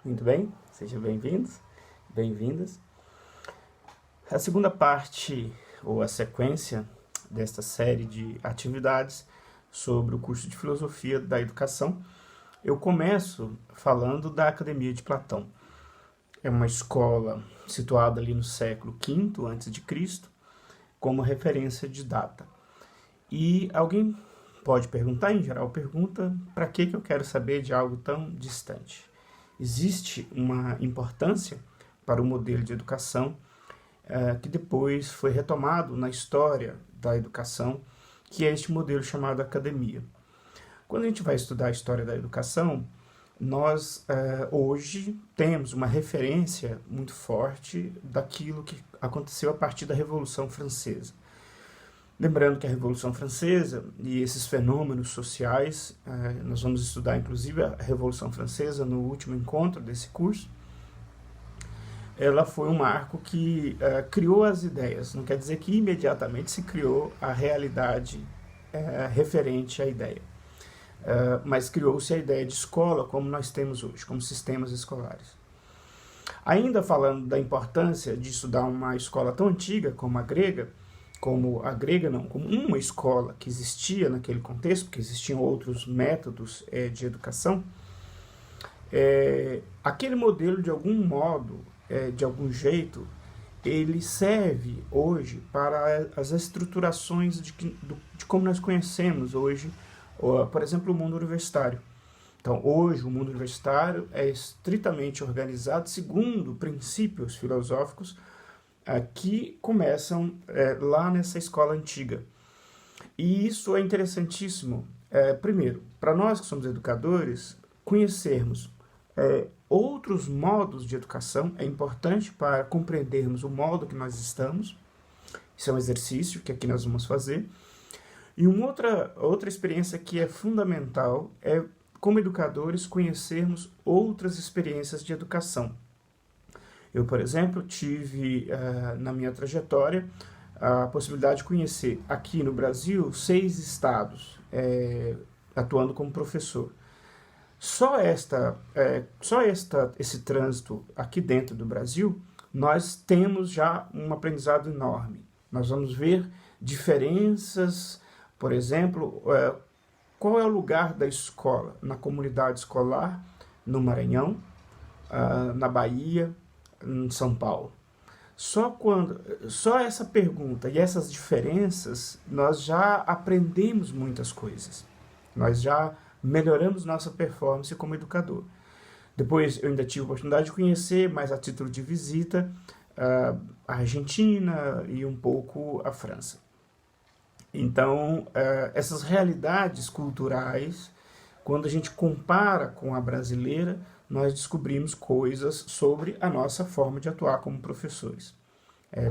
Muito bem, sejam bem-vindos, bem-vindas. A segunda parte, ou a sequência desta série de atividades sobre o curso de Filosofia da Educação, eu começo falando da Academia de Platão. É uma escola situada ali no século V a.C., como referência de data. E alguém pode perguntar, em geral pergunta, para que eu quero saber de algo tão distante? Existe uma importância para o modelo de educação que depois foi retomado na história da educação, que é este modelo chamado academia. Quando a gente vai estudar a história da educação, nós hoje temos uma referência muito forte daquilo que aconteceu a partir da Revolução Francesa. Lembrando que a Revolução Francesa e esses fenômenos sociais, nós vamos estudar inclusive a Revolução Francesa no último encontro desse curso, ela foi um marco que criou as ideias. Não quer dizer que imediatamente se criou a realidade referente à ideia, mas criou-se a ideia de escola como nós temos hoje, como sistemas escolares. Ainda falando da importância de estudar uma escola tão antiga como a grega, como uma escola que existia naquele contexto, porque existiam outros métodos de educação, aquele modelo, de algum modo, de algum jeito, ele serve hoje para as estruturações de como nós conhecemos hoje, por exemplo, o mundo universitário. Então, hoje, o mundo universitário é estritamente organizado segundo princípios filosóficos que começam lá nessa escola antiga. E isso é interessantíssimo, primeiro, para nós que somos educadores, conhecermos outros modos de educação. É importante para compreendermos o modo que nós estamos. Isso é um exercício que aqui nós vamos fazer. E uma outra experiência que é fundamental é, como educadores, conhecermos outras experiências de educação. Eu, por exemplo, tive na minha trajetória a possibilidade de conhecer aqui no Brasil 6 estados atuando como professor. Só esse trânsito aqui dentro do Brasil, nós temos já um aprendizado enorme. Nós vamos ver diferenças, por exemplo, qual é o lugar da escola na comunidade escolar no Maranhão, na Bahia, em São Paulo. Só essa pergunta e essas diferenças, nós já aprendemos muitas coisas. Nós já melhoramos nossa performance como educador. Depois eu ainda tive a oportunidade de conhecer, mais a título de visita, a Argentina e um pouco a França. Então, essas realidades culturais, quando a gente compara com a brasileira, nós descobrimos coisas sobre a nossa forma de atuar como professores.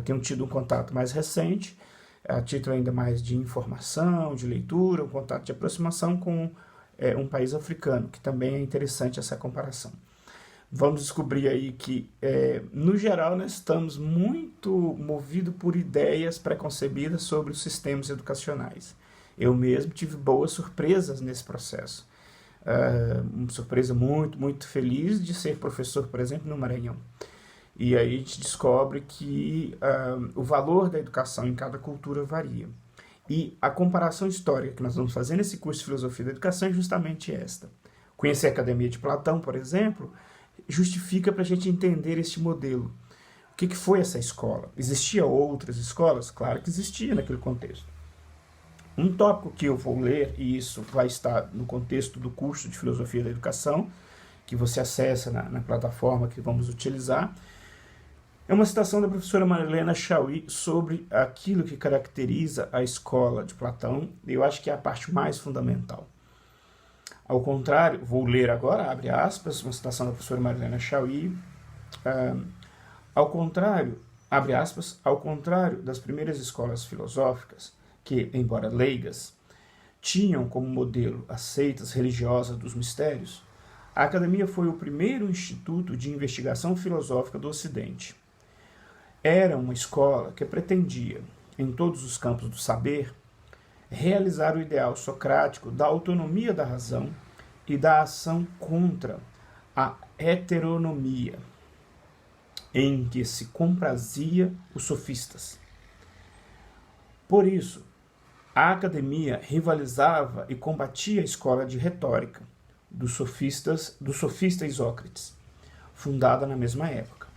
Tenho tido um contato mais recente, a título ainda mais de informação, de leitura, um contato de aproximação com um país africano, que também é interessante essa comparação. Vamos descobrir aí que, no geral, nós estamos muito movidos por ideias preconcebidas sobre os sistemas educacionais. Eu mesmo tive boas surpresas nesse processo. Uma surpresa muito, muito feliz de ser professor, por exemplo, no Maranhão. E aí a gente descobre que o valor da educação em cada cultura varia. E a comparação histórica que nós vamos fazer nesse curso de Filosofia da Educação é justamente esta. Conhecer a Academia de Platão, por exemplo, justifica para a gente entender este modelo. O que foi essa escola? Existiam outras escolas? Claro que existia naquele contexto. Um tópico que eu vou ler, e isso vai estar no contexto do curso de Filosofia da Educação, que você acessa na plataforma que vamos utilizar, é uma citação da professora Marilena Chauí sobre aquilo que caracteriza a escola de Platão, e eu acho que é a parte mais fundamental. Ao contrário, vou ler agora, abre aspas, uma citação da professora Marilena Chauí, ao contrário, abre aspas, ao contrário das primeiras escolas filosóficas, que, embora leigas, tinham como modelo as seitas religiosas dos mistérios, a Academia foi o primeiro instituto de investigação filosófica do Ocidente. Era uma escola que pretendia, em todos os campos do saber, realizar o ideal socrático da autonomia da razão e da ação contra a heteronomia, em que se comprazia os sofistas. Por isso, a academia rivalizava e combatia a escola de retórica do sofista Isócrates, fundada na mesma época.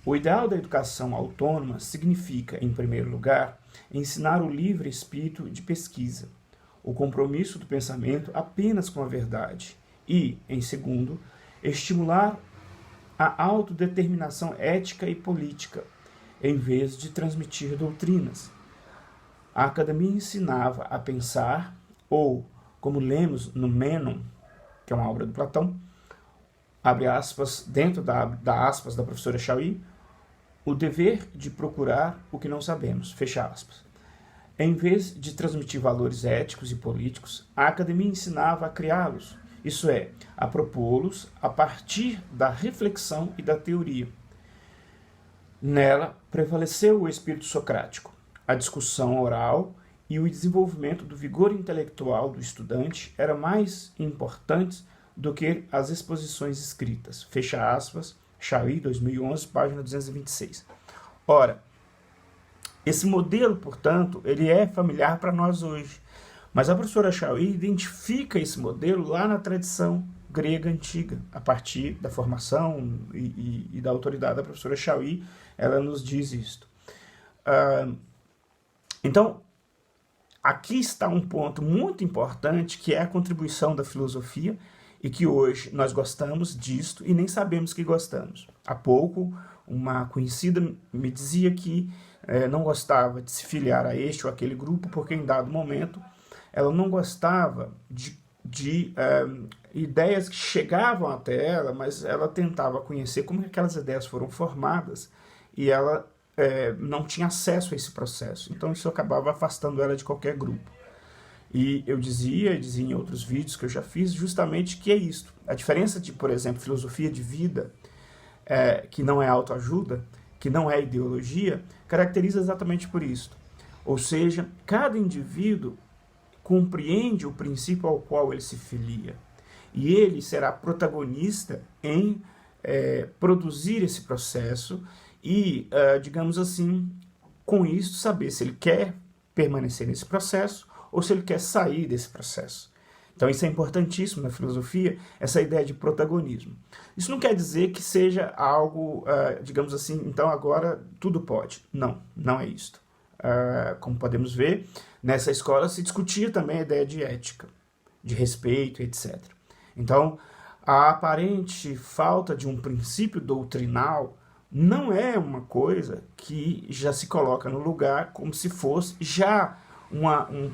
O ideal da educação autônoma significa, em primeiro lugar, ensinar o livre espírito de pesquisa, o compromisso do pensamento apenas com a verdade e, em segundo, estimular a autodeterminação ética e política, em vez de transmitir doutrinas. A academia ensinava a pensar, ou, como lemos no Mênon, que é uma obra do Platão, abre aspas, dentro da aspas da professora Chauí, o dever de procurar o que não sabemos, fecha aspas. Em vez de transmitir valores éticos e políticos, a academia ensinava a criá-los, isso é, a propô-los a partir da reflexão e da teoria. Nela prevaleceu o espírito socrático, a discussão oral e o desenvolvimento do vigor intelectual do estudante era mais importante do que as exposições escritas. Fecha aspas, Chauí, 2011, página 226. Ora, esse modelo, portanto, ele é familiar para nós hoje. Mas a professora Chauí identifica esse modelo lá na tradição grega antiga, a partir da formação e da autoridade da professora Chauí, ela nos diz isto. Então, aqui está um ponto muito importante, que é a contribuição da filosofia, e que hoje nós gostamos disto e nem sabemos que gostamos. Há pouco, uma conhecida me dizia que não gostava de se filiar a este ou aquele grupo, porque em dado momento ela não gostava de ideias que chegavam até ela, mas ela tentava conhecer como que aquelas ideias foram formadas, e ela não tinha acesso a esse processo. Então isso acabava afastando ela de qualquer grupo. E eu dizia em outros vídeos que eu já fiz, justamente que é isto. A diferença de, por exemplo, filosofia de vida, que não é autoajuda, que não é ideologia, caracteriza exatamente por isto. Ou seja, cada indivíduo compreende o princípio ao qual ele se filia. E ele será protagonista em produzir esse processo e, digamos assim, com isso saber se ele quer permanecer nesse processo ou se ele quer sair desse processo. Então isso é importantíssimo na filosofia, essa ideia de protagonismo. Isso não quer dizer que seja algo, digamos assim, então agora tudo pode. Não, não é isto. Como podemos ver, nessa escola se discutia também a ideia de ética, de respeito, etc. Então, a aparente falta de um princípio doutrinal não é uma coisa que já se coloca no lugar como se fosse já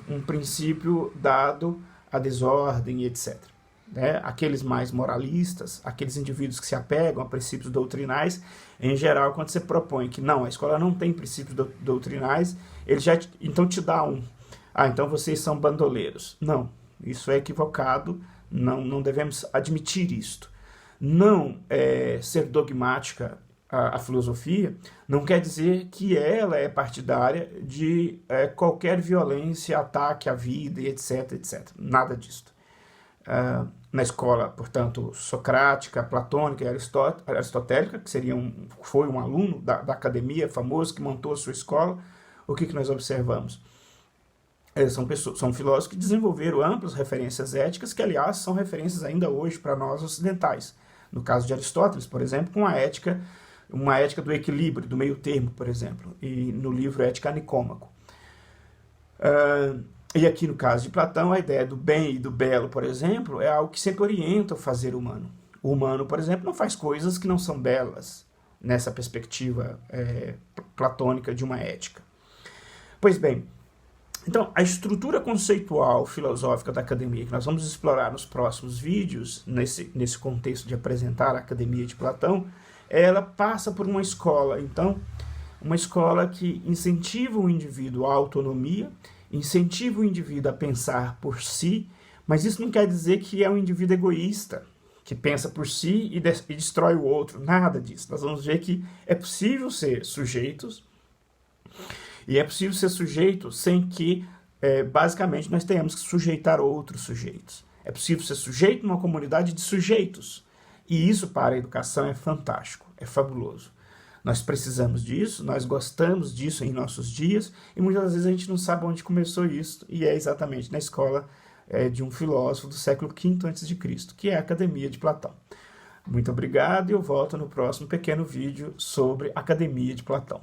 um princípio dado à desordem, etc. Aqueles mais moralistas, aqueles indivíduos que se apegam a princípios doutrinais, em geral, quando você propõe que não, a escola não tem princípios doutrinais, ele já então te dá então vocês são bandoleiros. Não, isso é equivocado, não devemos admitir isto. Não ser dogmática a filosofia não quer dizer que ela é partidária de qualquer violência, ataque à vida, e etc, etc. Nada disso. Na escola, portanto, socrática, platônica e aristotélica, que foi um aluno da academia famoso que montou a sua escola, o que nós observamos? São filósofos que desenvolveram amplas referências éticas, que, aliás, são referências ainda hoje para nós ocidentais. No caso de Aristóteles, por exemplo, com uma ética do equilíbrio, do meio termo, por exemplo, e no livro Ética Nicômaco. E aqui no caso de Platão, a ideia do bem e do belo, por exemplo, é algo que sempre orienta o fazer humano. O humano, por exemplo, não faz coisas que não são belas, nessa perspectiva platônica de uma ética. Pois bem, então, a estrutura conceitual filosófica da academia, que nós vamos explorar nos próximos vídeos, nesse contexto de apresentar a academia de Platão, ela passa por uma escola. Então, uma escola que incentiva o indivíduo à autonomia, incentiva o indivíduo a pensar por si, mas isso não quer dizer que é um indivíduo egoísta, que pensa por si e destrói o outro. Nada disso. Nós vamos ver que é possível ser sujeitos, e é possível ser sujeito sem que, basicamente, nós tenhamos que sujeitar outros sujeitos. É possível ser sujeito numa comunidade de sujeitos, E isso para a educação é fantástico, é fabuloso. Nós precisamos disso, nós gostamos disso em nossos dias, e muitas vezes a gente não sabe onde começou isso, e é exatamente na escola de um filósofo do século V a.C., que é a Academia de Platão. Muito obrigado e eu volto no próximo pequeno vídeo sobre Academia de Platão.